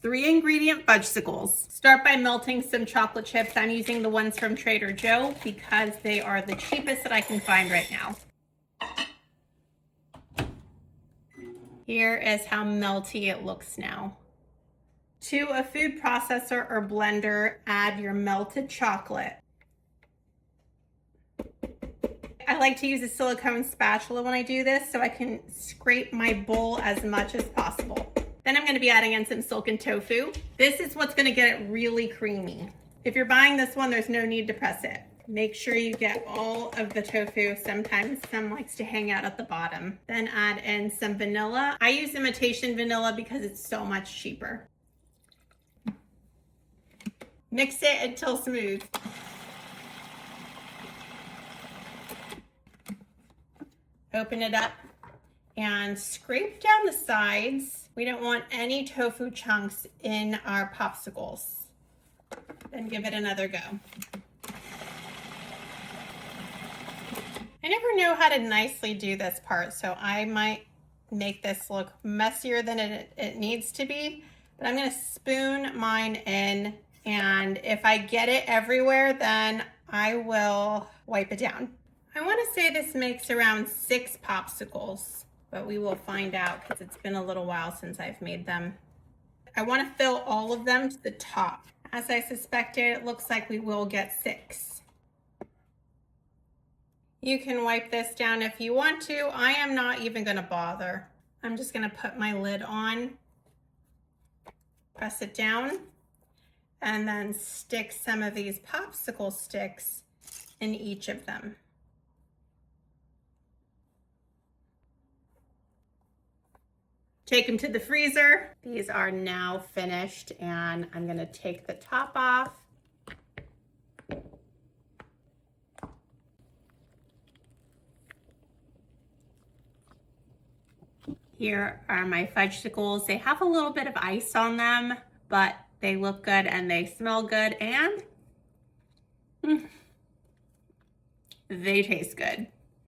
3-ingredient fudgesicles. Start by melting some chocolate chips. I'm using the ones from Trader Joe because they are the cheapest that I can find right now. Here is how melty it looks now. To a food processor or blender, add your melted chocolate. I like to use a silicone spatula when I do this so I can scrape my bowl as much as possible. Then I'm going to be adding in some silken tofu. This is what's going to get it really creamy. If you're buying this one, there's no need to press it. Make sure you get all of the tofu. Sometimes some likes to hang out at the bottom. Then add in some vanilla. I use imitation vanilla because it's so much cheaper. Mix it until smooth. Open it up and scrape down the sides. We don't want any tofu chunks in our popsicles. Then give it another go. I never know how to nicely do this part, so I might make this look messier than it needs to be, but I'm gonna spoon mine in, and if I get it everywhere, then I will wipe it down. I wanna say this makes around 6 popsicles, but we will find out because it's been a little while since I've made them. I wanna fill all of them to the top. As I suspected, it looks like we will get 6. You can wipe this down if you want to. I am not even gonna bother. I'm just gonna put my lid on, press it down, and then stick some of these popsicle sticks in each of them. Take them to the freezer. These are now finished, and I'm gonna take the top off. Here are my fudgesicles. They have a little bit of ice on them, but they look good and they smell good, and they taste good.